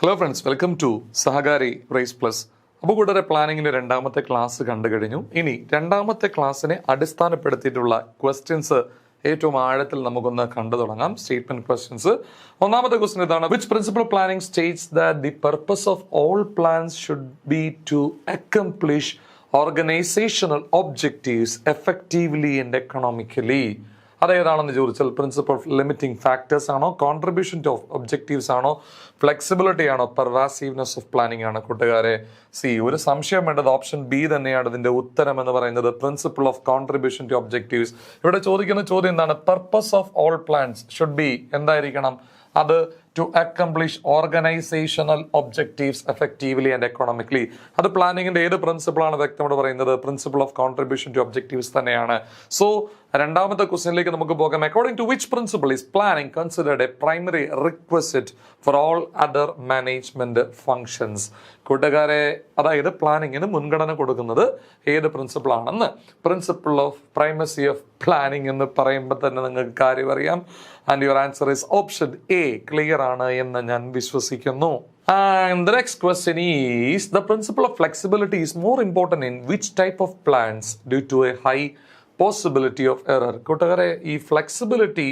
Hello friends, welcome to Sahakari race plus. അപ്പോൾ കൂടാതെ പ്ലാനിങ്ങിൻ്റെ രണ്ടാമത്തെ ക്ലാസ് കണ്ടു കഴിഞ്ഞു. ഇനി രണ്ടാമത്തെ ക്ലാസ്സിനെ അടിസ്ഥാനപ്പെടുത്തിയിട്ടുള്ള ക്വസ്റ്റ്യൻസ് ഏറ്റവും ആഴത്തിൽ നമുക്കൊന്ന് കണ്ടു തുടങ്ങാം. Statement questions. ഒന്നാമത്തെ ക്വസ്റ്റ്യൻ ഇതാണ്: which principle planning states that the purpose of all plans should be to accomplish organisational objectives effectively and economically. അതേതാണെന്ന് ചോദിച്ചാൽ പ്രിൻസിപ്പൾ ഓഫ് ലിമിറ്റിംഗ് ഫാക്ടേഴ്സ് ആണോ, കോൺട്രിബ്യൂഷൻ ടു ഒബ്ജക്റ്റീവ്സ് ആണോ, ഫ്ലെക്സിബിലിറ്റി ആണോ, പെർവാസീവ്നെസ് ഓഫ് പ്ലാനിംഗ് ആണ്? കൂട്ടുകാരെ, ഒരു സംശയം വേണ്ടത് ഓപ്ഷൻ ബി തന്നെയാണ് ഇതിന്റെ ഉത്തരം എന്ന് പറയുന്നത്. Principle of contribution to objectives. ഇവിടെ ചോദിക്കുന്ന ചോദ്യം എന്താണ്? Purpose of all plans should be എന്തായിരിക്കണം? അത് to accomplish organisational objectives effectively and economically. അത് പ്ലാനിങ്ങിന്റെ ഏത് പ്രിൻസിപ്പിളാണ് വ്യക്തമായിട്ട് പറയുന്നത്? Principle of contribution to objectives തന്നെയാണ്. സോ രണ്ടാമത്തെ ക്വസ്റ്റ്യനിലേക്ക് നമുക്ക് പോകാം. According to which principle is planning considered a primary requisite for all other management functions? കൂട്ടുകാരെ, അതായത് പ്ലാനിങ്ങിന് മുൻഗണന കൊടുക്കുന്നത് ഏത് പ്രിൻസിപ്പിൾ ആണെന്ന്? Principle of primacy of planning എന്ന് പറയുമ്പോൾ തന്നെ നിങ്ങൾക്ക് കാര്യം അറിയാം. And your answer is option A. Clear ആണ് എന്ന് ഞാൻ വിശ്വസിക്കുന്നു. And the next question is: the principle of flexibility is more important in which type of plans due to a high possibility of error? കൂട്ടുകാരെ, ഈ flexibility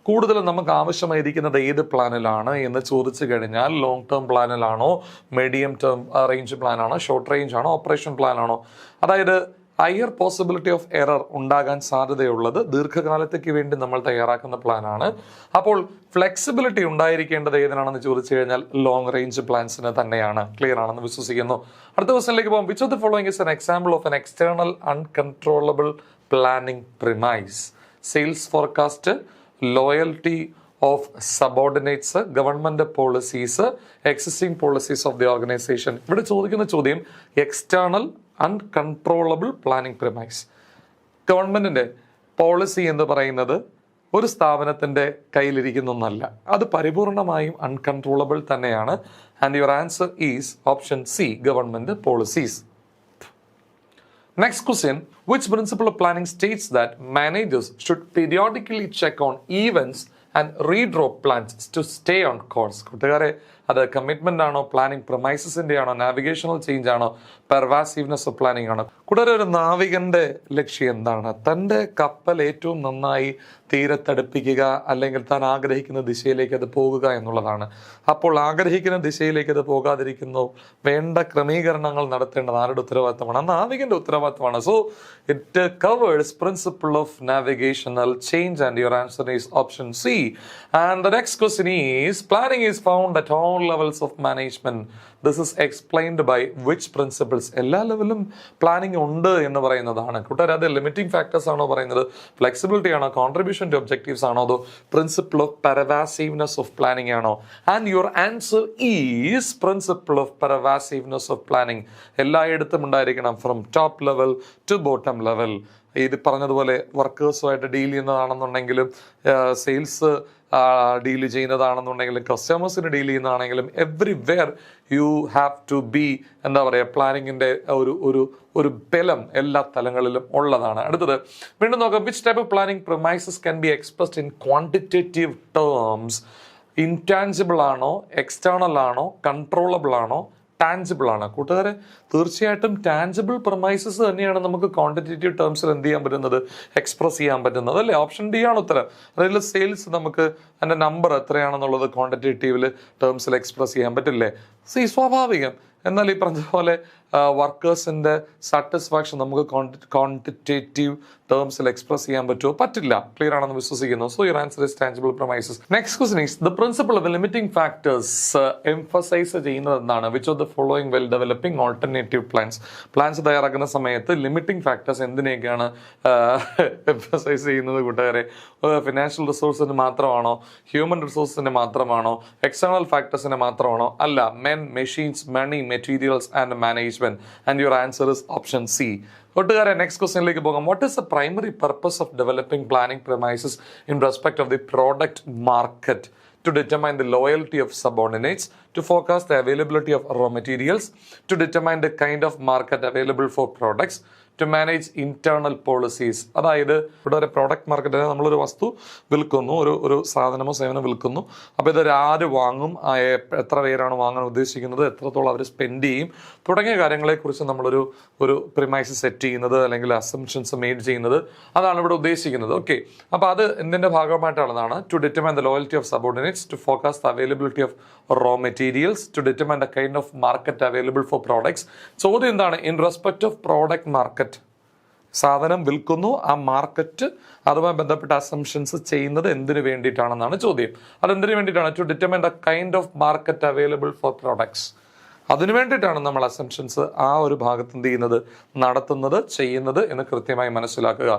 കൂടുതലും നമുക്ക് ആവശ്യമായിരിക്കുന്നത് ഏത് പ്ലാനിലാണ് എന്ന് ചോദിച്ചു കഴിഞ്ഞാൽ, ലോങ് ടേം പ്ലാനിലാണോ, മീഡിയം ടേം റേഞ്ച് പ്ലാനാണോ, ഷോർട്ട് റേഞ്ച് ആണോ, ഓപ്പറേഷൻ പ്ലാനാണോ? അതായത് ഹയർ പോസിബിലിറ്റി ഓഫ് എറർ ഉണ്ടാകാൻ സാധ്യതയുള്ളത് ദീർഘകാലത്തേക്ക് വേണ്ടി നമ്മൾ തയ്യാറാക്കുന്ന പ്ലാനാണ്. അപ്പോൾ ഫ്ലെക്സിബിലിറ്റി ഉണ്ടായിരിക്കേണ്ടത് ഏതിനാണെന്ന് ചോദിച്ചു കഴിഞ്ഞാൽ ലോങ് റേഞ്ച് പ്ലാൻസിന് തന്നെയാണ്. ക്ലിയർ ആണെന്ന് വിശ്വസിക്കുന്നു. അടുത്ത ക്വസ്റ്റ്യനിലേക്ക് പോകാം. Which of the following is an example of an external uncontrollable planning premise? Sales forecast, loyalty of subordinates, government policies, existing policies of the organisation. ഇവിടെ ചോദിക്കുന്ന ചോദ്യം എക്സ്റ്റേണൽ അൺകൺട്രോളബിൾ പ്ലാനിംഗ് പ്രിമൈസ്. ഗവൺമെന്റിന്റെ പോളിസി എന്ന് പറയുന്നത് ഒരു സ്ഥാപനത്തിന്റെ കയ്യിലിരിക്കുന്നൊന്നല്ല, അത് പരിപൂർണമായും അൺകൺട്രോളബിൾ തന്നെയാണ്. And your answer is option C, government policies. Next question: which principle of planning states that managers should periodically check on events and redraw plans to stay on course? കൂട്ടുകാരെ, അത് commitment ആണോ, planning പ്രൊമൈസസിന്റെ ആണോ, navigational change ആണോ, pervasiveness of planning ആണോ? കൂടാതെ ഒരു നാവികന്റെ ലക്ഷ്യം എന്താണ്? തൻ്റെ കപ്പൽ ഏറ്റവും നന്നായി തീരത്തടുപ്പിക്കുക, അല്ലെങ്കിൽ താൻ ആഗ്രഹിക്കുന്ന ദിശയിലേക്ക് അത് പോകുക എന്നുള്ളതാണ്. അപ്പോൾ ആഗ്രഹിക്കുന്ന ദിശയിലേക്ക് അത് പോകാതിരിക്കുന്നു വേണ്ട ക്രമീകരണങ്ങൾ നടത്തേണ്ടത് ആരുടെ ഉത്തരവാദിത്തമാണ്? നാവികന്റെ ഉത്തരവാദിത്തമാണ്. So it covers principle of navigational change and your answer is option C. And the next question is: planning is found at all levels of management. This is explained by which principles? എല്ലാ ലെവലും planning ഉണ്ട് എന്ന് പറയുന്നതാണ്. കൂട്ടുകാർ, അത് limiting factors ആണോ പറയുന്നത്, flexibility ആണോ, കോൺട്രിബ്യൂഷൻ ടു ഒബ്ജക്റ്റീവ്സ് ആണോ, അതോ principle of pervasiveness of planning ആണോ? And your answer is principle of pervasiveness of planning. എല്ലായിടത്തും ഉണ്ടായിരിക്കണം, from top level to bottom level. ഇത് പറഞ്ഞതുപോലെ വർക്കേഴ്സുമായിട്ട് ഡീൽ ചെയ്യുന്നതാണെന്നുണ്ടെങ്കിലും, സെയിൽസ് ഡീൽ ചെയ്യുന്നതാണെന്നുണ്ടെങ്കിലും, കസ്റ്റമേഴ്സിന് ഡീൽ ചെയ്യുന്നതാണെങ്കിലും, everywhere you have to be എന്താ പറയുക, പ്ലാനിങ്ങിൻ്റെ ഒരു ബലം എല്ലാ തലങ്ങളിലും ഉള്ളതാണ്. അടുത്തത് വീണ്ടും നോക്കാം. Which type of planning promises can be expressed in quantitative terms? Intangible ആണോ, എക്സ്റ്റേണൽ ആണോ, കൺട്രോളബിൾ ആണോ, ടാഞ്ചിബിൾ ആണ്? കൂട്ടുകാരെ, തീർച്ചയായിട്ടും ടാഞ്ചിബിൾ പ്രൊമൈസസ് തന്നെയാണ് നമുക്ക് ക്വാണ്ടിറ്റേറ്റീവ് ടേംസിൽ എന്ത് ചെയ്യാൻ പറ്റുന്നത്, എക്സ്പ്രസ് ചെയ്യാൻ പറ്റുന്നത്, അല്ലേ? ഓപ്ഷൻ ഡി ആണ് ഉത്തരം. അതായത് സെയിൽസ് നമുക്ക് അതിൻ്റെ നമ്പർ എത്രയാണെന്നുള്ളത് ക്വാണ്ടിറ്റേറ്റീവിൽ ടേംസിൽ എക്സ്പ്രസ് ചെയ്യാൻ പറ്റില്ലേ? സ്വാഭാവികം. എന്നാൽ ഈ പറഞ്ഞ പോലെ വർക്കേഴ്സിൻ്റെ സാറ്റിസ്ഫാക്ഷൻ നമുക്ക് ക്വാണ്ടിറ്റേറ്റീവ് ടേംസിൽ എക്സ്പ്രസ് ചെയ്യാൻ പറ്റുമോ? പറ്റില്ല. ക്ലിയർ ആണെന്ന് വിശ്വസിക്കുന്നു. So your answer is tangible promises. Next question is: the principle of limiting factors emphasise ചെയ്യുന്നത് എന്താണ്? Which of the following well developing alternative plans തയ്യാറാക്കുന്ന സമയത്ത് ലിമിറ്റിംഗ് ഫാക്ടേഴ്സ് എന്തിനെയൊക്കെയാണ് എംഫസൈസ് ചെയ്യുന്നത്? കൂട്ടുകാരെ, ഫിനാൻഷ്യൽ റിസോഴ്സിന് മാത്രമാണോ, ഹ്യൂമൻ റിസോഴ്സിന് മാത്രമാണോ, എക്സ്റ്റേണൽ ഫാക്ടേഴ്സിന് മാത്രമാണോ? അല്ല, men, machines, money, materials and management. And your answer is option C. കൂട്ടുകാരെ, നെക്സ്റ്റ് ക്വസ്റ്റ്യനിലേക്ക് പോകാം. What is the primary purpose of developing planning promises in respect of the product market? To determine the loyalty of subordinates, to forecast the availability of raw materials, to determine the kind of market available for products, to manage internal policies. അതായത് ഇവിടെ ഒരു product മാർക്കറ്റിൽ നമ്മളൊരു വസ്തു വിൽക്കുന്നു, ഒരു സാധനമോ സേവനം വിൽക്കുന്നു. അപ്പോൾ ഇതൊരു ആര് വാങ്ങും, എത്ര പേരാണ് വാങ്ങാൻ ഉദ്ദേശിക്കുന്നത്, എത്രത്തോളം അവർ സ്പെൻഡ് ചെയ്യും തുടങ്ങിയ കാര്യങ്ങളെക്കുറിച്ച് നമ്മളൊരു പ്രിമൈസ് സെറ്റ് ചെയ്യുന്നത് അല്ലെങ്കിൽ അസംഷൻസ് മെയ്ഡ് ചെയ്യുന്നത്, അതാണ് ഇവിടെ ഉദ്ദേശിക്കുന്നത്. ഓക്കെ, അപ്പോൾ അത് എന്തിൻ്റെ ഭാഗമായിട്ടുള്ളതാണ്? To determine the loyalty of subordinates, to focus the availability of raw materials, to determine the kind of market available for products. ചോദ്യം എന്താണ്? In respect of product market, സാധനം വിൽക്കുന്നു, ആ മാർക്കറ്റ് അതുമായി ബന്ധപ്പെട്ട അസംഷൻസ് ചെയ്യുന്നത് എന്തിനു വേണ്ടിയിട്ടാണെന്നാണ് ചോദ്യം. അതെന്തിനു വേണ്ടിയിട്ടാണ്? To determine the kind of market available for products. അതിനു വേണ്ടിയിട്ടാണ് നമ്മൾ അസംഷൻസ് ആ ഒരു ഭാഗത്ത് എന്ത് ചെയ്യുന്നത്, നടത്തുന്നത്, ചെയ്യുന്നത് എന്ന് കൃത്യമായി മനസ്സിലാക്കുക.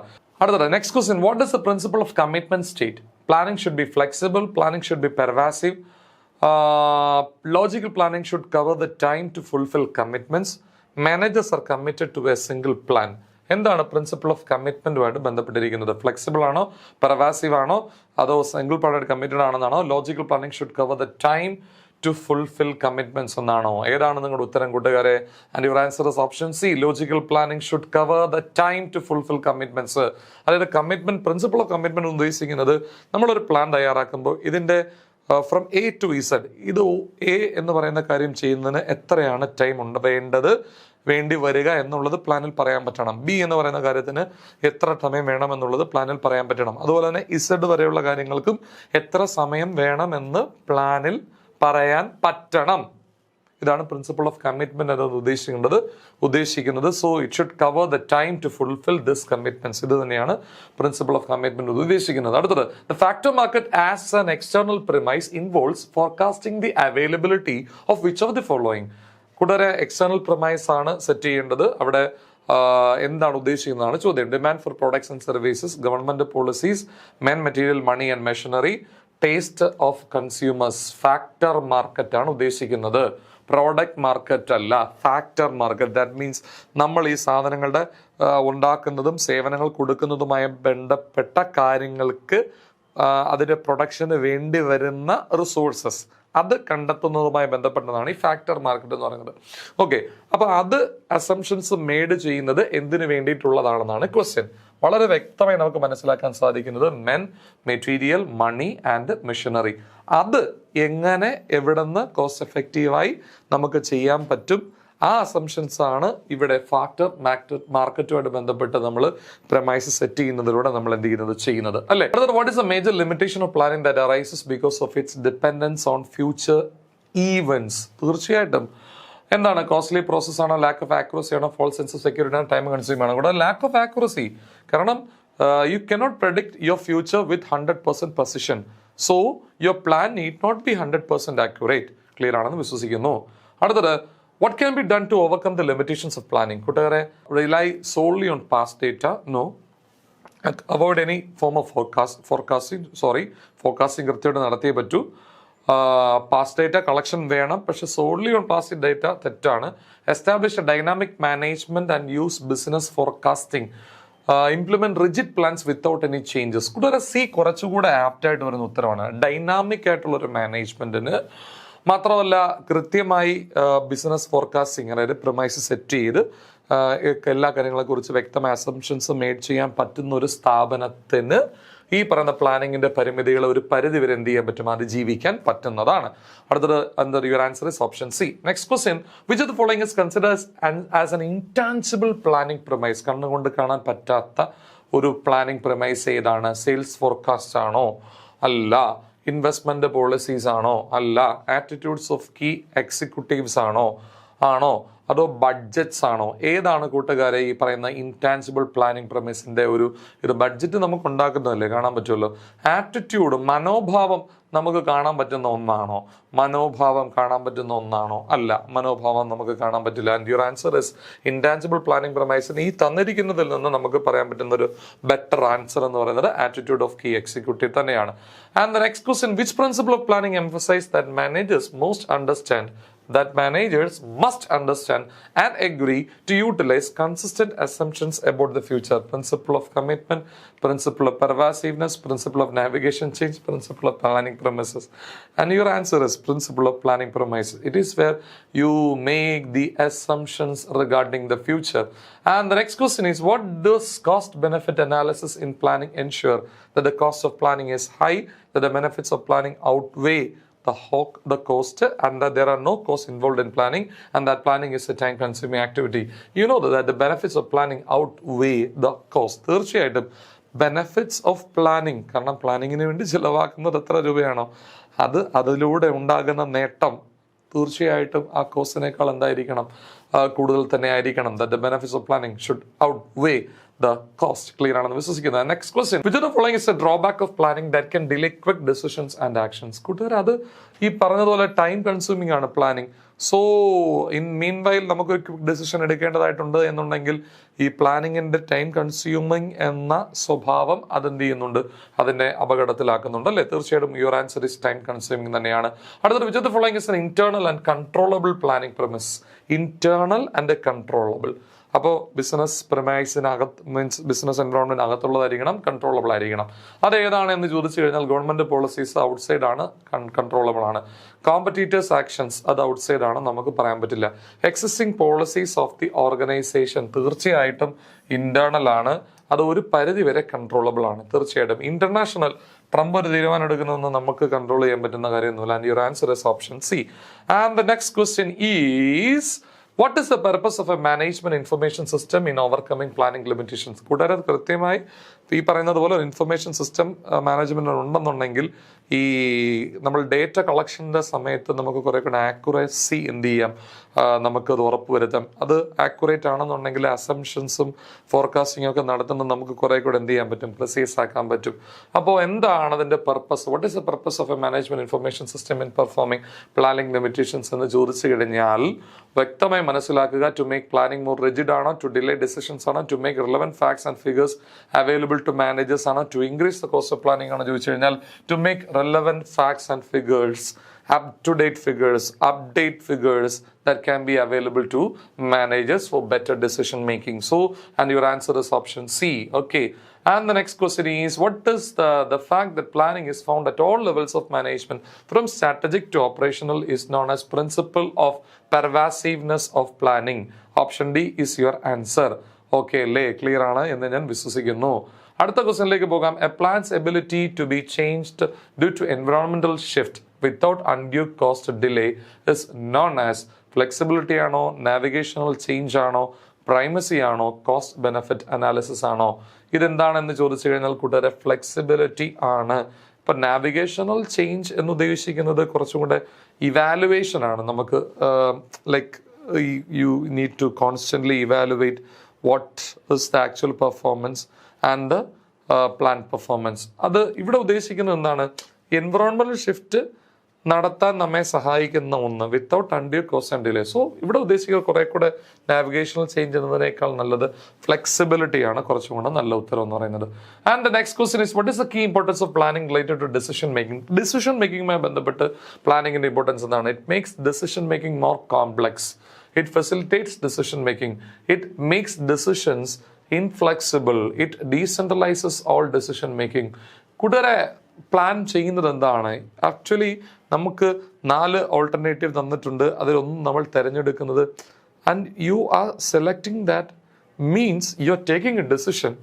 അടുത്തത് next question, what is the principle of commitment state? Planning should be flexible, planning should be pervasive, logical planning should cover the time to fulfil commitments, managers are committed to a single plan. എന്താണ് principle of കമ്മിറ്റ്മെന്റുമായിട്ട് ബന്ധപ്പെട്ടിരിക്കുന്നത്? Flexible ആണോ, pervasive ആണോ, അതോ single പ്ലാനായിട്ട് committed ആണെന്നാണോ? Logical planning should cover the time to fulfil commitments എന്നാണോ? ഏതാണ് നിങ്ങളുടെ ഉത്തരം കൂട്ടുകാരെ? And your answer is option C, logical planning should cover the time to fulfil commitments. അതായത് കമ്മിറ്റ്മെന്റ്, പ്രിൻസിപ്പിൾ ഓഫ് കമ്മിറ്റ്മെന്റ് ഉദ്ദേശിക്കുന്നത് നമ്മളൊരു പ്ലാൻ തയ്യാറാക്കുമ്പോൾ ഇതിന്റെ ഫ്രം എ ടു ഇസഡ്, ഇത് എ എന്ന് പറയുന്ന കാര്യം ചെയ്യുന്നതിന് എത്രയാണ് ടൈം വേണ്ടി വരിക എന്നുള്ളത് പ്ലാനിൽ പറയാൻ പറ്റണം. ബി എന്ന് പറയുന്ന കാര്യത്തിന് എത്ര സമയം വേണം എന്നുള്ളത് പ്ലാനിൽ പറയാൻ പറ്റണം. അതുപോലെ തന്നെ ഇസഡ് വരെയുള്ള കാര്യങ്ങൾക്കും എത്ര സമയം വേണമെന്ന് പ്ലാനിൽ പറയാൻ പറ്റണം. ഇതാണ് പ്രിൻസിപ്പിൾ ഓഫ് കമ്മിറ്റ്മെന്റ് എന്നത് ഉദ്ദേശിക്കുന്നത്. So it should cover the time to fulfil this commitments. ഇത് തന്നെയാണ് പ്രിൻസിപ്പിൾ ഓഫ് കമ്മിറ്റ്മെന്റ് ഉദ്ദേശിക്കുന്നത്. അടുത്തത്, the factor market as an external premise involves forecasting the availability of which of the following. കൂടാതെ external premise ആണ് set ചെയ്യേണ്ടത്. അവിടെ എന്താണ് ഉദ്ദേശിക്കുന്നതാണ് ചോദ്യം. Demand for products and services, government policies, men, material, money and machinery, taste of consumers. Factor market ആണ് ഉദ്ദേശിക്കുന്നത്, product market അല്ല, ഫാക്ടർ മാർക്കറ്റ്. ദാറ്റ് മീൻസ് നമ്മൾ ഈ സാധനങ്ങളുടെ ഉണ്ടാക്കുന്നതും സേവനങ്ങൾ കൊടുക്കുന്നതുമായ ബന്ധപ്പെട്ട കാര്യങ്ങൾക്ക് അതിൻ്റെ പ്രൊഡക്ഷന് വേണ്ടി വരുന്ന റിസോഴ്സസ് അത് കണ്ടെത്തുന്നതുമായി ബന്ധപ്പെട്ടതാണ് ഈ ഫാക്ടർ മാർക്കറ്റ് എന്ന് പറയുന്നത്. ഓക്കെ, അപ്പോൾ അത് അസംഷൻസ് മെയ്ഡ് ചെയ്യുന്നത് എന്തിനു വേണ്ടിയിട്ടുള്ളതാണെന്നാണ് ക്വസ്റ്റ്യൻ. വളരെ വ്യക്തമായി നമുക്ക് മനസ്സിലാക്കാൻ സാധിക്കുന്നത് men, material, money and machinery. അത് എങ്ങനെ എവിടുന്ന് കോസ്റ്റ് എഫക്റ്റീവായി നമുക്ക് ചെയ്യാൻ പറ്റും, ആ അസംഷൻസ് ആണ് ഇവിടെ ഫാക്ടർ മാർക്കറ്റുമായിട്ട് ബന്ധപ്പെട്ട് നമ്മൾ പ്രമൈസ് സെറ്റ് ചെയ്യുന്നതിലൂടെ നമ്മൾ എന്ത് ചെയ്യുന്നത് അല്ലേ. What is a major limitation of planning that arises because of its dependence on future events? തീർച്ചയായിട്ടും എന്താണ്? കോസ്റ്റ്ലി പ്രോസസ് ആണോ, ലാക്ക് ഓഫ് ആക്യുറസി ആണോ, ഫോൾസ് സെൻസ് ഓഫ് സെക്യൂരിറ്റി ആണോ, ടൈം കൺസ്യൂം ആണോ? കൂടെ ലാക്ക് ഓഫ് ആക്യുറസി. കാരണം you cannot predict your future with 100% precision. So your plan need not be 100% accurate. Clear ആണെന്ന് വിശ്വസിക്കുന്നു. അടുത്തത്, what can be done to overcome the limitations of planning? കൂട്ടുകാരെ, rely solely on past data? No. Avoid any form of forecasting കൃത്യമായിട്ട് നടത്തിയേ പറ്റൂ. Past data collection വേണം, പക്ഷെ solely on past data തെറ്റാണ്. Establish a dynamic management and use business forecasting. Implement rigid plans without any changes. കൂടാതെ C കുറച്ചുകൂടെ ആപ്റ്റായിട്ട് വരുന്ന ഉത്തരവാണ്. ഡൈനാമിക് ആയിട്ടുള്ള ഒരു മാനേജ്മെന്റിന് മാത്രമല്ല കൃത്യമായി ബിസിനസ് ഫോർകാസ്റ്റിംഗ്, അതായത് പ്രമൈസ് സെറ്റ് ചെയ്ത് എല്ലാ കാര്യങ്ങളെക്കുറിച്ച് വ്യക്തമായ അസംഷൻസ് മെയ്ഡ് ചെയ്യാൻ പറ്റുന്ന ഒരു സ്ഥാപനത്തിന് ഈ പറയുന്ന പ്ലാനിങ്ങിന്റെ പരിമിതികൾ ഒരു പരിധി വരെ എന്ത് ചെയ്യാൻ പറ്റും, അതിജീവിക്കാൻ പറ്റുന്നതാണ്. അടുത്തത് your answer is option c. Next question, which of the following is considered as an intangible planning premise? കണ്ണുകൊണ്ട് കാണാൻ പറ്റാത്ത ഒരു പ്ലാനിംഗ് പ്രമൈസ് ഏതാണ്? സെയിൽസ് ഫോർകാസ്റ്റ് ആണോ? അല്ല. ഇൻവെസ്റ്റ്മെന്റ് പോളിസീസ് ആണോ? അല്ല. ആറ്റിറ്റ്യൂഡ്സ് ഓഫ് കീ എക്സിക്യൂട്ടീവ്സ് ആണോ? അതോ ബഡ്ജറ്റ്സ് ആണോ? ഏതാണ് കൂട്ടുകാരെ ഈ പറയുന്ന ഇൻടാൻജിബിൾ പ്ലാനിംഗ് പ്രമിസിന്റെ ഇത് ബഡ്ജറ്റ് നമുക്ക് ഉണ്ടാക്കുന്നതല്ലേ, കാണാൻ പറ്റുമല്ലോ. ആറ്റിറ്റ്യൂഡ്, മനോഭാവം നമുക്ക് കാണാൻ പറ്റുന്ന ഒന്നാണോ? മനോഭാവം കാണാൻ പറ്റുന്ന ഒന്നാണോ? അല്ല, മനോഭാവം നമുക്ക് കാണാൻ പറ്റില്ല. And your answer is intangible planning പ്രമൈസിന് ഈ തന്നിരിക്കുന്നതിൽ നിന്ന് നമുക്ക് പറയാൻ പറ്റുന്ന ഒരു ബെറ്റർ ആൻസർ എന്ന് പറയുന്നത് ആറ്റിറ്റ്യൂഡ് ഓഫ് കീ എക്സിക്യൂട്ടീവ് തന്നെയാണ്. And the next question, which principle of planning emphasize that managers most understand that managers must understand and agree to utilize consistent assumptions about the future. Principle of commitment, principle of pervasiveness, principle of navigation change, principle of planning premises. And your answer is principle of planning premises. It is where you make the assumptions regarding the future. And the next question is, what does cost benefit analysis in planning ensure? That the cost of planning is high, that the benefits of planning outweigh the cost, and that there are no costs involved in planning, and that planning is a time consuming activity. You know that the benefits of planning outweigh the cost. തീർച്ചയായിട്ടും benefits of planning, കാരണം പ്ലാനിങ്ങിന് വേണ്ടി ചിലവാക്കുന്നത് എത്ര രൂപയാണോ അതിലൂടെ ഉണ്ടാകുന്ന നേട്ടം തീർച്ചയായിട്ടും ആ കോസ്റ്റിനേക്കാൾ എന്തായിരിക്കണം, കൂടുതൽ തന്നെ ആയിരിക്കണം. That the benefits of planning should outweigh the cost. Clear ആണെന്ന് വിശ്വസിക്കുന്നത്. Next question, which of the following is a drawback of planning that can delay quick decisions and actions? കൂട്ടുകാർ, അത് ഈ പറഞ്ഞതുപോലെ ടൈം കൺസ്യൂമിംഗ് ആണ് planning. So in mean while നമുക്കൊരു quick decision എടുക്കേണ്ടതായിട്ടുണ്ട് എന്നുണ്ടെങ്കിൽ ഈ പ്ലാനിങ്ങിന്റെ ടൈം കൺസ്യൂമിങ് എന്ന സ്വഭാവം അതെന്ത് ചെയ്യുന്നുണ്ട്, അതിനെ അപകടത്തിലാക്കുന്നുണ്ട് അല്ലേ? തീർച്ചയായിട്ടും your answer is time consuming തന്നെയാണ്. അടുത്തത്, which of the following is an internal and controllable planning premise? Internal and controllable. അപ്പോൾ ബിസിനസ് പ്രിമൈസിനകത്ത് മീൻസ് ബിസിനസ് എൻവറോൺമെന്റിനകത്തുള്ളതായിരിക്കണം, കൺട്രോളബിൾ ആയിരിക്കണം. അത് ഏതാണെന്ന് ചോദിച്ചു കഴിഞ്ഞാൽ ഗവൺമെന്റ് പോളിസീസ് ഔട്ട്സൈഡ് ആണ്, കൺട്രോളബിൾ ആണ്. കോമ്പറ്റീറ്റേഴ്സ് ആക്ഷൻസ് അത് ഔട്ട്സൈഡ് ആണ്, നമുക്ക് പറയാൻ പറ്റില്ല. Existing policies of the organisation തീർച്ചയായിട്ടും ഇന്റേണൽ ആണ്, അത് ഒരു പരിധി വരെ കൺട്രോളബിൾ ആണ്. തീർച്ചയായിട്ടും ഇന്റർനാഷണൽ ട്രംപ് ഒരു തീരുമാനം എടുക്കുന്നതെന്ന് നമുക്ക് കൺട്രോൾ ചെയ്യാൻ പറ്റുന്ന കാര്യമൊന്നുമില്ല. And your answer is option C. And the next question is, what is the purpose of a management information system in overcoming planning limitations? കൂടാതെ കൃത്യമായി ഈ പറയുന്നത് പോലെ ഒരു ഇൻഫർമേഷൻ സിസ്റ്റം മാനേജ്മെന്റ് ഉണ്ടെന്നുണ്ടെങ്കിൽ ഈ നമ്മൾ ഡേറ്റ കളക്ഷൻ്റെ സമയത്ത് നമുക്ക് കുറെ കൂടെ ആക്യുറസി എന്ത് ചെയ്യാം, നമുക്കത് ഉറപ്പുവരുത്താം. അത് ആക്യുറേറ്റ് ആണെന്നുണ്ടെങ്കിൽ അസംഷൻസും ഫോർകാസ്റ്റിംഗ് ഒക്കെ നടത്തുന്നത് നമുക്ക് കുറെ കൂടെ എന്ത് ചെയ്യാൻ പറ്റും, പ്രിസൈസ് ആക്കാൻ പറ്റും. അപ്പോൾ എന്താണ് അതിന്റെ purpose? What is the purpose of a management information system in performing planning limitations എന്ന് ചോദിച്ചു കഴിഞ്ഞാൽ വ്യക്തമായി മനസ്സിലാക്കുക. To make planning more rigid ആണോ, ടു ഡിലേ ഡിസിഷൻസ് ആണോ, to make relevant facts and figures available to managers ആണോ, to increase the cost of planning ആണോ ചോദിച്ചു കഴിഞ്ഞാൽ to make relevant facts and figures, up-to-date figures, update figures that can be available to managers for better decision making. So, and your answer is option C. Okay. And the next question is, what is the fact that planning is found at all levels of management from strategic to operational is known as principle of pervasiveness of planning? Option D is your answer. Okay, clear ആണ് എന്ന് ഞാൻ വിശ്വസിക്കുന്നു. അടുത്ത ക്വസ്റ്റ്യനിലേക്ക് പോകാം. A plan's ability to be changed due to environmental shift without undue cost delay is known as flexibility ആണോ, navigational change ആണോ, primacy ആണോ, കോസ്റ്റ് ബെനിഫിറ്റ് അനാലിസിസ് ആണോ? ഇതെന്താണെന്ന് ചോദിച്ചു കഴിഞ്ഞാൽ കൂട്ടുകാരെ ഫ്ലെക്സിബിലിറ്റി ആണ്. ഇപ്പൊ നാവിഗേഷണൽ ചേഞ്ച് എന്ന് ഉദ്ദേശിക്കുന്നത് കുറച്ചും കൂടെ ഇവാലുവേഷൻ ആണ്. നമുക്ക് like you need to constantly evaluate what is the actual performance and the planned performance. അത് ഇവിടെ ഉദ്ദേശിക്കുന്നത് എന്താണ്, എൻവറോൺമെന്റൽ ഷിഫ്റ്റ് നടത്താൻ നമ്മെ സഹായിക്കുന്ന ഒന്ന് without undue cost and delay. So ഇവിടെ ഉദ്ദേശിക്കുക കുറെ കൂടെ നാവിഗേഷണൽ ചേഞ്ച് എന്നതിനേക്കാൾ നല്ലത് ഫ്ലെക്സിബിലിറ്റി ആണ്, കുറച്ചും കൂടെ നല്ല ഉത്തരം എന്ന് പറയുന്നത്. And the next question is, what is the key importance of planning related to decision making? Decision മേക്കിംഗുമായി ബന്ധപ്പെട്ട് പ്ലാനിങ്ങിന്റെ ഇമ്പോർട്ടൻസ് എന്താണ്? It makes decision making more complex. It facilitates decision making. It makes decisions inflexible. It decentralizes all decision making. കൂട്ടുകാരെ, plan ചെയ്യുന്നത് എന്താണ്? Actually നമുക്ക് 4 alternative തന്നിട്ടുണ്ട്, അതിലൊന്നും നമ്മൾ തിരഞ്ഞെടുക്കുന്നത്. And you are selecting that means you are taking a decision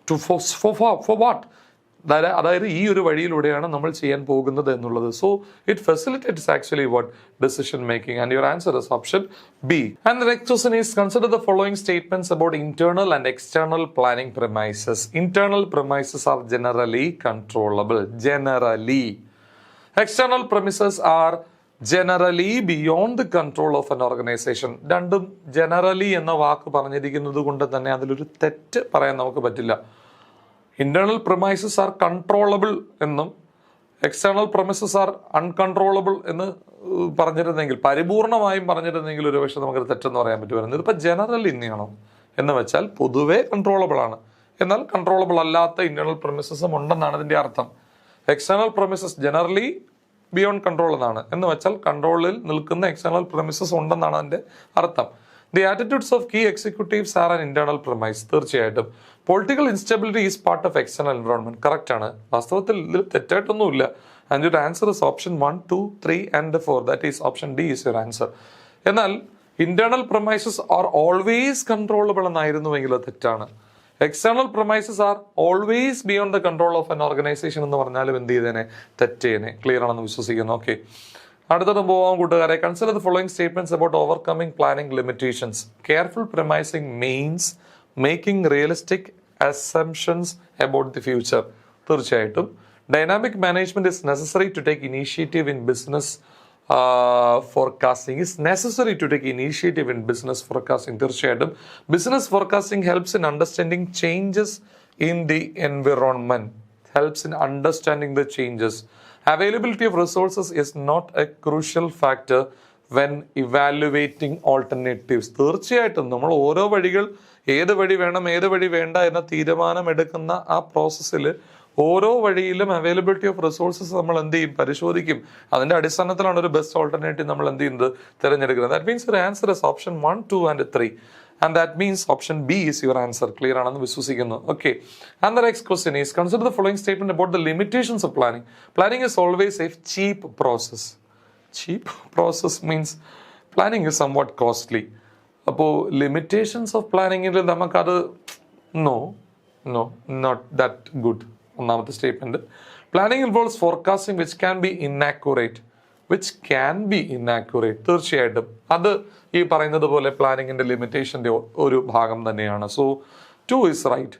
to for what, അതായത് ഈ ഒരു വഴിയിലൂടെയാണ് നമ്മൾ ചെയ്യാൻ പോകുന്നത് എന്നുള്ളത്. So it facilitates actually what decision making. And your answer is option B. And the next question is, consider the following statements about internal and external planning premises. Internal premises are generally controllable. Generally. External premises are generally beyond the control of an organisation. രണ്ടും generally എന്ന വാക്ക് പറഞ്ഞിരിക്കുന്നത് കൊണ്ട് തന്നെ അതിലൊരു തെറ്റ് പറയാൻ നമുക്ക് പറ്റില്ല. ഇന്റേണൽ പ്രൊമൈസസ് ആർ കൺട്രോളബിൾ എന്നും എക്സ്റ്റേണൽ പ്രൊമൈസസ് ആർ അൺകൺട്രോളബിൾ എന്ന് പറഞ്ഞിരുന്നെങ്കിൽ, പരിപൂർണമായും പറഞ്ഞിരുന്നെങ്കിൽ ഒരു പക്ഷെ നമുക്കത് തെറ്റെന്ന് പറയാൻ പറ്റുമായിരുന്നു. ഇതിപ്പോൾ ജനറൽ ഇന്നെയാണോ എന്ന് വെച്ചാൽ പൊതുവെ കൺട്രോളബിൾ ആണ്, എന്നാൽ കൺട്രോളബിൾ അല്ലാത്ത ഇന്റേണൽ പ്രൊമൈസസും ഉണ്ടെന്നാണ് ഇതിന്റെ അർത്ഥം. External promises generally beyond control എന്നാണ്. എന്ന് വെച്ചാൽ കൺട്രോളിൽ നിൽക്കുന്ന എക്സ്റ്റേണൽ പ്രമിസസ് ഉണ്ടെന്നാണ് അതിൻ്റെ അർത്ഥം. The attitudes of key executives are an internal premise. തീർച്ചയായിട്ടും political instability is part of external environment. Correct ആണ്, വാസ്തവത്തിൽ ഇതിൽ തെറ്റായിട്ടൊന്നുമില്ല. And your answer is option 1, 2, 3 and 4. That is option D is your answer. എന്നാൽ internal premises are always controllable എന്നായിരുന്നുവെങ്കിൽ അത് തെറ്റാണ്. External premises are always beyond the control of an organisation എന്ന് പറഞ്ഞാലും എന്ത് ചെയ്തേനെ, തെറ്റേനെ. ക്ലിയർ ആണെന്ന് വിശ്വസിക്കുന്നു. ഓക്കെ, അടുത്തോട്ട് പോവാം കൂട്ടുകാരെ. Consider the following statements about overcoming planning limitations. Careful premising means making realistic assumptions about the future. തീർച്ചയായിട്ടും dynamic management is necessary to take initiative in business forecasting is necessary to take initiative in business forecasting. തീർച്ചയായിട്ടും business forecasting helps in understanding changes in the environment, helps in understanding the changes. Availability of resources is not a crucial factor when evaluating alternatives. തീർച്ചയായിട്ടും നമ്മൾ ഓരോ വഴികൾ, ഏത് വഴി വേണം ഏത് വഴി വേണ്ട എന്ന തീരുമാനം എടുക്കുന്ന ആ പ്രോസസ്സിൽ ഓരോ വഴിയിലും അവൈലബിലിറ്റി ഓഫ് റിസോഴ്സസ് നമ്മൾ എന്ത് ചെയ്യും, പരിശോധിക്കും. അതിന്റെ അടിസ്ഥാനത്തിലാണ് ഒരു ബെസ്റ്റ് ഓൾട്ടർനേറ്റീവ് നമ്മൾ എന്ത് ചെയ്യുന്നത്, തിരഞ്ഞെടുക്കുന്നത്. That means your answer is option 1, 2 and 3. And that means option B is your answer. Clear ആണെന്ന് വിശ്വസിക്കുന്നു. Okay. And the next question is, consider the following statement about the limitations of planning. Planning is always a cheap process. Cheap process means planning is somewhat costly. അപ്പോൾ limitations of പ്ലാനിങ്ങിൽ നമുക്കത് no note that good. ഒന്നാമത്തെ statement, planning involves forecasting which can be inaccurate. തീർച്ചയായിട്ടും അത് ഈ പറയുന്നത് പോലെ പ്ലാനിങ്ങിന്റെ ലിമിറ്റേഷന്റെ ഒരു ഭാഗം തന്നെയാണ്. So 2 is right.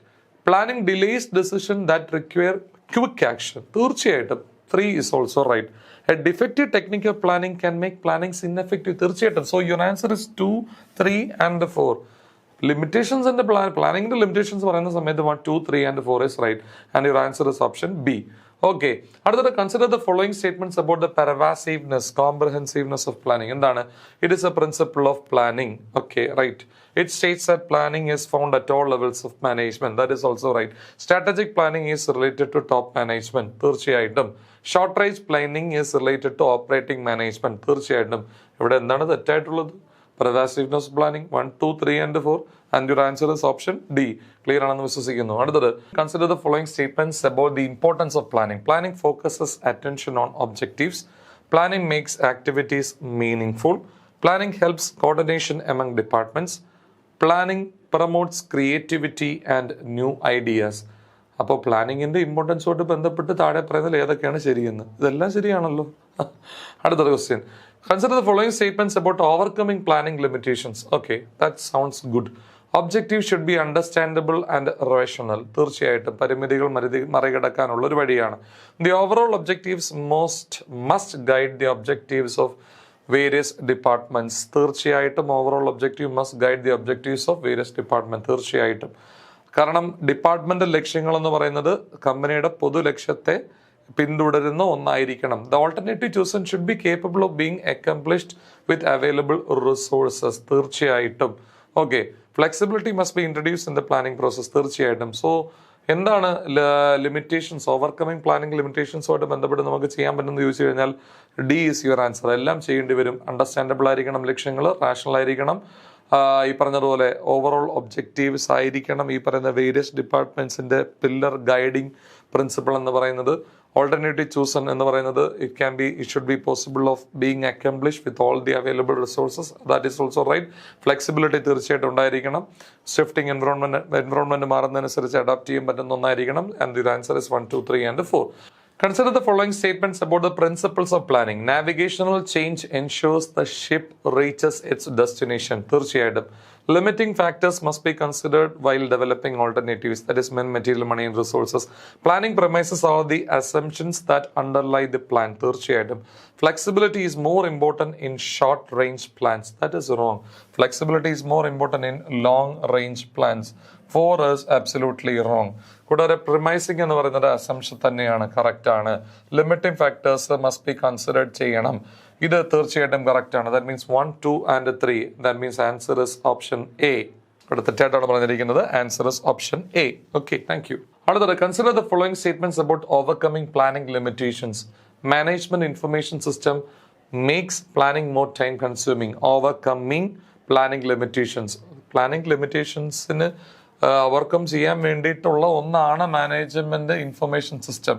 Planning delays decision that require quick action. തീർച്ചയായിട്ടും 3 is also right. A defective technique of planning can make plannings ineffective. തീർച്ചയായിട്ടും. So your answer is 2, 3 and 4. Limitations and പ്ലാനിങ്ങിന്റെ limitations പറയുന്ന സമയത്ത് 1, 2, 3 and 4 is right. And your answer is option B. Okay, അടുത്തത് consider the following statements about the pervasiveness, comprehensiveness of planning. എന്താണ്? It is a principle of planning. Okay, right. It states that planning is found at all levels of management. That is also right. Strategic planning is related to top management. തീർച്ചയായിട്ടും. Short range planning is related to operating management. തീർച്ചയായിട്ടും. ഇവിടെ എന്താണ് തെറ്റായിട്ടുള്ളത്? Pervasiveness planning 1, 2, 3 and 4. And your answer is option D. Clear ആണെന്ന് വിശ്വസിക്കുന്നു. അടുത്തത്, consider the following statements about the importance of planning. Planning focuses attention on objectives. Planning makes activities meaningful. Planning helps coordination among departments. Planning promotes creativity and new ideas. അപ്പോൾ പ്ലാനിങ്ങിന്റെ ഇമ്പോർട്ടൻസോട്ട് ബന്ധപ്പെട്ട് താഴെ പറയുന്നതിൽ ഏതൊക്കെയാണ് ശരിയെന്ന്? ഇതെല്ലാം ശരിയാണല്ലോ. അടുത്ത question, consider the following statements about overcoming planning limitations. Okay, that sounds good. Objective should be understandable and rational. തീർച്ചയായിട്ടും പരിമിതികൾ മറികടക്കാനുള്ള ഒരു വഴിയാണ്. The overall objectives must guide the objectives of various departments. തീർച്ചയായിട്ടും overall objective must guide the objectives of various department. തീർച്ചയായിട്ടും. കാരണം departmental ലക്ഷ്യങ്ങൾ എന്ന് പറയുന്നത് കമ്പനിയുടെ പൊതു ലക്ഷ്യത്തെ പിന്തുടരുന്ന ഒന്നായിരിക്കണം. The alternative chosen should be capable of being accomplished with available resources. തീർച്ചയായിട്ടും. Okay, flexibility must be introduce in the planning process. തീർച്ചയായിട്ടും. സോ എന്താണ് ലിമിറ്റേഷൻസ്, ഓവർകമ്മിങ് പ്ലാനിംഗ് ലിമിറ്റേഷൻസുമായിട്ട് ബന്ധപ്പെട്ട് നമുക്ക് ചെയ്യാൻ പറ്റുമെന്ന് ചോദിച്ചു കഴിഞ്ഞാൽ ഡി ഈസ് യുവർ ആൻസർ. എല്ലാം ചെയ്യേണ്ടി വരും. അണ്ടർസ്റ്റാൻഡബിൾ ആയിരിക്കണം ലക്ഷ്യങ്ങൾ, റാഷണൽ ആയിരിക്കണം, ഈ പറഞ്ഞതുപോലെ ഓവറോൾ ഒബ്ജക്റ്റീവ്സ് ആയിരിക്കണം. ഈ പറയുന്ന വേരിയസ് ഡിപ്പാർട്ട്മെന്റ്സിന്റെ പില്ലർ ഗൈഡിങ് പ്രിൻസിപ്പിൾ എന്ന് പറയുന്നത്. ഓൾട്ടർനേറ്റീവ് ചൂസൺ എന്ന് പറയുന്നത് it should be possible of being accomplish with all the available resources. That is also right. Flexibility തീർച്ചയായിട്ടും ഉണ്ടായിരിക്കണം. ഷിഫ്റ്റിംഗ് എൻവറോൺമെന്റ് മാറുന്നതനുസരിച്ച് അഡാപ്റ്റ് ചെയ്യാൻ പറ്റുന്ന ഒന്നായിരിക്കണം. And the answer is 1, 2, 3 and 4. Consider the following statements about the principles of planning. Navigational change ensures the ship reaches its destination. തീർച്ചയായിട്ടും. Limiting factors must be considered while developing alternatives. That is men, material, money and resources. Planning premises are the assumptions that underlie the plan. തീർച്ചയായിട്ടും. Flexibility is more important in short range plans. That is wrong. Flexibility is more important in long range plans. 4 is absolutely wrong. കൂടാതെ പ്രിമൈസിംഗ് എന്ന് പറയുന്നത് assumption തന്നെയാണ്, correct ആണ്. Limiting factors must be considered ചെയ്യണം. ഇത് തീർച്ചയായിട്ടും correct ആണ്. That means 1, 2 and 3. That means answer is option A. ഇവിടെ തെറ്റായിട്ടാണ് പറഞ്ഞിരിക്കുന്നത്. Answer is option A. Okay, thank you. അടുത്തത്, consider the following statements about overcoming planning limitations. Management information system makes planning more time consuming, overcoming planning limitations. Planning limitations-ന് overcome ചെയ്യാൻ വേണ്ടിയിട്ടുള്ള ഒന്നാണ് management information system.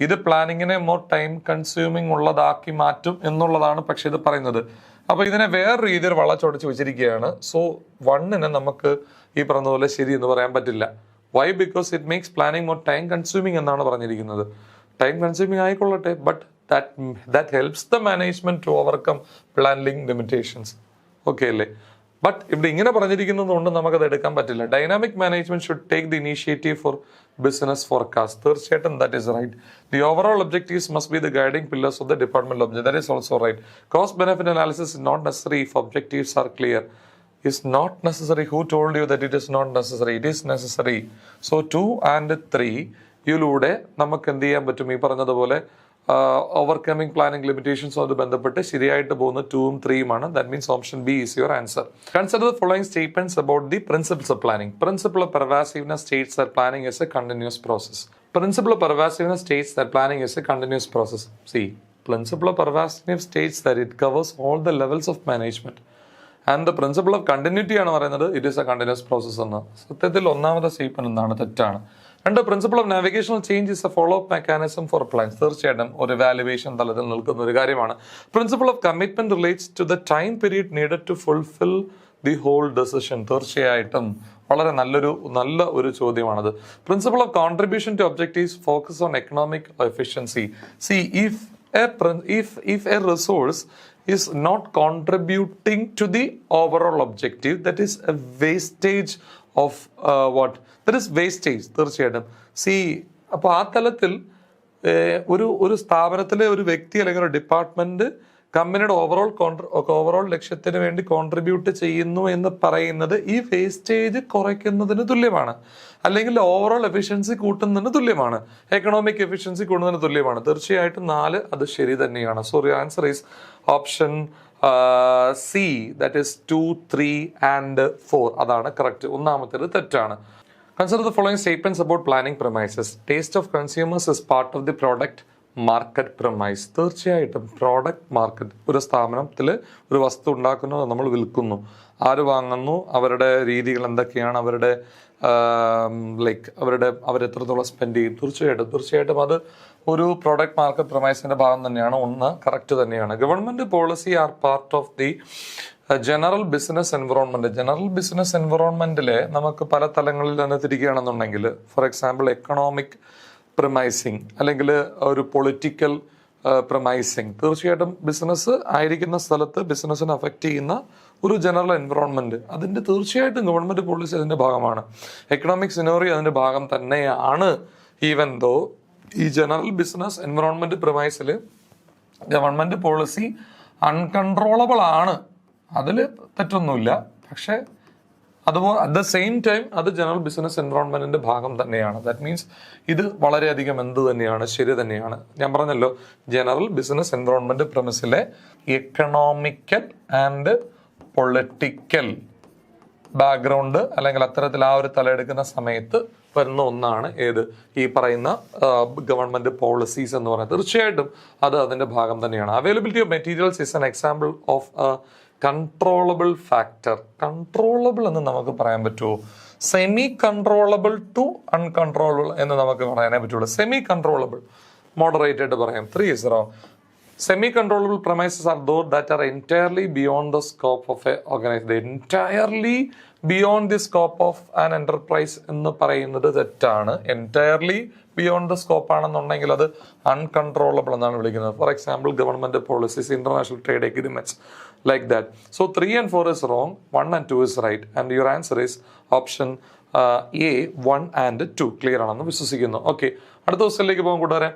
ഇത് പ്ലാനിങ്ങിനെ more time consuming ഉള്ളതാക്കി മാറ്റും എന്നുള്ളതാണ് പക്ഷെ ഇത് പറയുന്നത്. അപ്പൊ ഇതിനെ വേറെ രീതിയിൽ വളച്ചൊടിച്ച് വെച്ചിരിക്കുകയാണ്. സോ വണ്ണിനെ നമുക്ക് ഈ പറഞ്ഞതുപോലെ ശരി എന്ന് പറയാൻ പറ്റില്ല. Why? Because it makes planning more time consuming എന്നാണ് പറഞ്ഞിരിക്കുന്നത്. ടൈം കൺസ്യൂമിങ് ആയിക്കൊള്ളട്ടെ, but that helps the management to overcome planning limitations. Okay അല്ലേ? ബട്ട് ഇവിടെ ഇങ്ങനെ പറഞ്ഞിരിക്കുന്നത് കൊണ്ട് നമുക്കത് എടുക്കാൻ പറ്റില്ല. Dynamic management should take the initiative for business forecast. തീർച്ചയായിട്ടും that is right. The overall objectives must be the guiding pillars of the department object. That is also right. Cost benefit analysis is not necessary if objectives R clear. Is not necessary. Who told you that it is not necessary? It is necessary. So 2 and 3 ഇതിലൂടെ നമുക്ക് എന്ത് ചെയ്യാൻ പറ്റും? ഈ പറഞ്ഞതുപോലെ overcoming planning ലിമിറ്റേഷൻസുമായിട്ട് ബന്ധപ്പെട്ട് ശരിയായിട്ട് പോകുന്ന 2ഉം 3യുമാണ്. That means option B is your answer. Consider the following statements about the principles of planning. Principle of pervasiveness states that planning is a continuous process. Principle of pervasiveness states that planning is a continuous process. See, principle of pervasiveness states that it covers all the levels of management. And the principle of continuity ആണ് പറയുന്നത് it is a continuous process എന്ന്. സത്യത്തിൽ ഒന്നാമത്തെ statement എന്താണ്? തെറ്റാണ്. രണ്ട്, principle of navigational change is a follow up mechanism for plans. തീർച്ചയായിട്ടും ഒരു വാലുവേഷൻ തലത്തിൽ നിൽക്കുന്ന ഒരു കാര്യമാണ്. Principle of commitment relates to the time period needed to fulfil the whole decision. തീർച്ചയായിട്ടും വളരെ നല്ല ഒരു ചോദ്യമാണത്. Principle of contribution to objectives focus on economic efficiency. C, if a resource is not contributing to the overall objective, that is a wastage of what? That is wastage. തീർച്ചയായിട്ടും. C, അപ്പോൾ ആ തലത്തിൽ ഒരു സ്ഥാപനത്തിലെ ഒരു വ്യക്തി അല്ലെങ്കിൽ ഒരു ഡിപ്പാർട്ട്മെന്റ് കമ്പനിയുടെ ഓവറോൾ ലക്ഷ്യത്തിന് വേണ്ടി കോൺട്രിബ്യൂട്ട് ചെയ്യുന്നു എന്ന് പറയുന്നത് ഈ വേസ്റ്റേജ് കുറയ്ക്കുന്നതിന് തുല്യമാണ്, അല്ലെങ്കിൽ ഓവറോൾ എഫിഷ്യൻസി കൂട്ടുന്നതിന് തുല്യമാണ്, എക്കണോമിക് എഫിഷ്യൻസി കൂടുന്നതിന് തുല്യമാണ്. തീർച്ചയായിട്ടും 4 അത് ശരി തന്നെയാണ്. So answer is option C, that is 2, 3 and 4. അതാണ് കറക്റ്റ്. ഒന്നാമത്തേത് തെറ്റാണ്. Consider the following statements about planning premises. Taste of consumers is part of the product market premise. തീർച്ചയായിട്ടും പ്രോഡക്റ്റ് മാർക്കറ്റ്. ഒരു സ്ഥാപനത്തിൽ ഒരു വസ്തു ഉണ്ടാക്കുന്നു, നമ്മൾ വിൽക്കുന്നു, ആര് വാങ്ങുന്നു, അവരുടെ രീതികൾ എന്തൊക്കെയാണ്, അവരുടെ അവരെത്രത്തോളം സ്പെൻഡ് ചെയ്യും. തീർച്ചയായിട്ടും അത് ഒരു പ്രോഡക്റ്റ് മാർക്കറ്റ് പ്രമൈസിന്റെ ഭാഗം തന്നെയാണ്. ഒന്ന് കറക്റ്റ് തന്നെയാണ്. Government policy are part of the general business environment. General business എൻവറോൺമെന്റിലെ നമുക്ക് പല തലങ്ങളിൽ തന്നെ തിരിക്കുകയാണെന്നുണ്ടെങ്കിൽ, ഫോർ എക്സാമ്പിൾ എക്കണോമിക് പ്രമൈസിങ് അല്ലെങ്കിൽ ഒരു പൊളിറ്റിക്കൽ പ്രമൈസിങ്. തീർച്ചയായിട്ടും ബിസിനസ് ആയിരിക്കുന്ന സ്ഥലത്ത് ബിസിനസ്സിനെ അഫക്റ്റ് ചെയ്യുന്ന ഒരു ജനറൽ എൻവറോൺമെന്റ്, അതിൻ്റെ തീർച്ചയായിട്ടും ഗവൺമെന്റ് പോളിസി അതിൻ്റെ ഭാഗമാണ്. എക്കണോമിക് സിനോറി അതിൻ്റെ ഭാഗം തന്നെയാണ്. ഈവൻ ദോ ഈ ജനറൽ ബിസിനസ് എൻവറോൺമെന്റ് പ്രമൈസിൽ ഗവൺമെന്റ് പോളിസി അൺകൺട്രോളബിൾ ആണ്, അതിൽ തെറ്റൊന്നുമില്ല. പക്ഷേ അതുപോലെ അറ്റ് ദ സെയിം ടൈം അത് ജനറൽ ബിസിനസ് എൻവറോൺമെന്റിന്റെ ഭാഗം തന്നെയാണ്. ദാറ്റ് മീൻസ് ഇത് വളരെയധികം എന്ത് തന്നെയാണ്, ശരി തന്നെയാണ്. ഞാൻ പറഞ്ഞല്ലോ, ജനറൽ ബിസിനസ് എൻവറോൺമെന്റ് പ്രമിസിലെ എക്കണോമിക്കൽ ആൻഡ് പൊളിറ്റിക്കൽ ബാക്ക്ഗ്രൗണ്ട് അല്ലെങ്കിൽ അത്തരത്തിൽ ആ ഒരു തലയെടുക്കുന്ന സമയത്ത് വരുന്ന ഒന്നാണ് ഏത്, ഈ പറയുന്ന ഗവൺമെന്റ് പോളിസീസ് എന്ന് പറയുന്നത്. തീർച്ചയായിട്ടും അത് അതിന്റെ ഭാഗം തന്നെയാണ്. Availability of materials is an example of controllable factor. Controllable എന്ന് നമുക്ക് പറയാൻ പറ്റുമോ? സെമി കൺട്രോളബിൾ ടു അൺകൺട്രോളബിൾ എന്ന് നമുക്ക് പറയാനേ പറ്റുള്ളൂ. സെമി കൺട്രോളബിൾ മോഡറേറ്റ് ആയിട്ട് പറയാം. 3 is wrong. Semi controllable premises are those that are entirely beyond the scope of a organization. Entirely beyond the scope of an enterprise എന്ന് പറയുന്നത് തെറ്റാണ്. എൻറ്റയർലി ബിയോണ്ട് ദ സ്കോപ്പ് ആണെന്നുണ്ടെങ്കിൽ അത് അൺകൺട്രോളബിൾ എന്നാണ് വിളിക്കുന്നത്. For example government policies, international trade agreements, like that. So 3 and 4 is wrong, 1 and 2 is right, and your answer is option A, 1 and 2. Clear ആണെന്ന് വിശ്വസിക്കുന്നു. Okay, അടുത്ത ക്വസ്റ്റ്യനിലേക്ക് പോകാൻ കൂട്ടുകാരെ.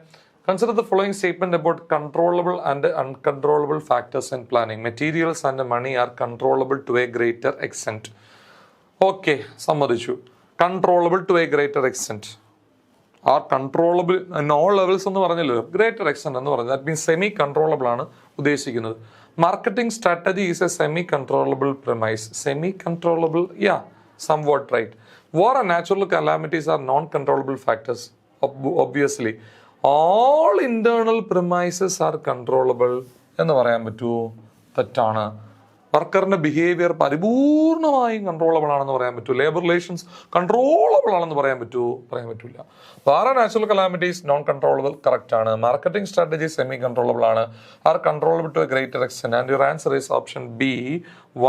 Consider the following statement about controllable and uncontrollable factors in planning. Materials and money are controllable to a greater extent. Okay, സമ്മതിച്ചു. Controllable to a greater extent. Are controllable in all levels എന്ന് പറഞ്ഞല്ലോ, greater extent എന്ന് പറഞ്ഞത്. That means semi controllable ആണ് ഉദ്ദേശിക്കുന്നത്. Marketing strategy is a semi controllable premise. Semi controllable, yeah, somewhat right. War and natural calamities are non controllable factors. Obviously, all internal premises are controllable എന്ന് പറയാൻ പറ്റുമോ? തെറ്റാണ്. വർക്കറിന്റെ behaviour പരിപൂർണമായും controllable ആണെന്ന് പറയാൻ പറ്റൂ. ലേബർ റിലേഷൻസ് കൺട്രോളബിൾ ആണെന്ന് പറയാൻ പറ്റുമോ? പറയാൻ പറ്റില്ല. വേറെ natural calamities non controllable, correct ആണ്. മാർക്കറ്റിംഗ് സ്ട്രാറ്റജി സെമി കൺട്രോളബിൾ ആണ്. Are controllable to a greater extent and your answer is option B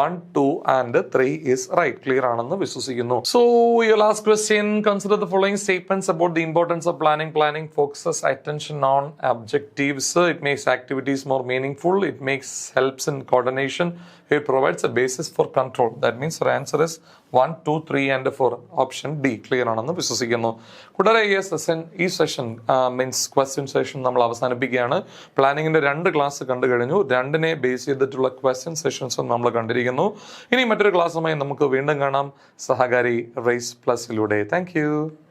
1, 2 and 3 is right. ക്ലിയർ ആണെന്ന് വിശ്വസിക്കുന്നു. So your last question, consider the following statements about the importance of planning. Planning focuses attention on objectives. It makes activities more meaningful. It helps in coordination. It provides a basis for control. That means your answer is 1, 2, 3 and 4. Option D. Clear ആണെന്ന് വിശ്വസിക്കുന്നു. കൂടാതെ ഈ session means question session നമ്മൾ അവസാനിപ്പിക്കുകയാണ്. പ്ലാനിങ്ങിന്റെ 2 class കണ്ടു കഴിഞ്ഞു. 2നെ base ചെയ്തിട്ടുള്ള question സെഷൻസും നമ്മൾ കണ്ടിരിക്കുന്നു. ഇനി മറ്റൊരു ക്ലാസ്സുമായി നമുക്ക് വീണ്ടും കാണാം സഹകാരി റേസ് പ്ലസിലൂടെ. Thank U.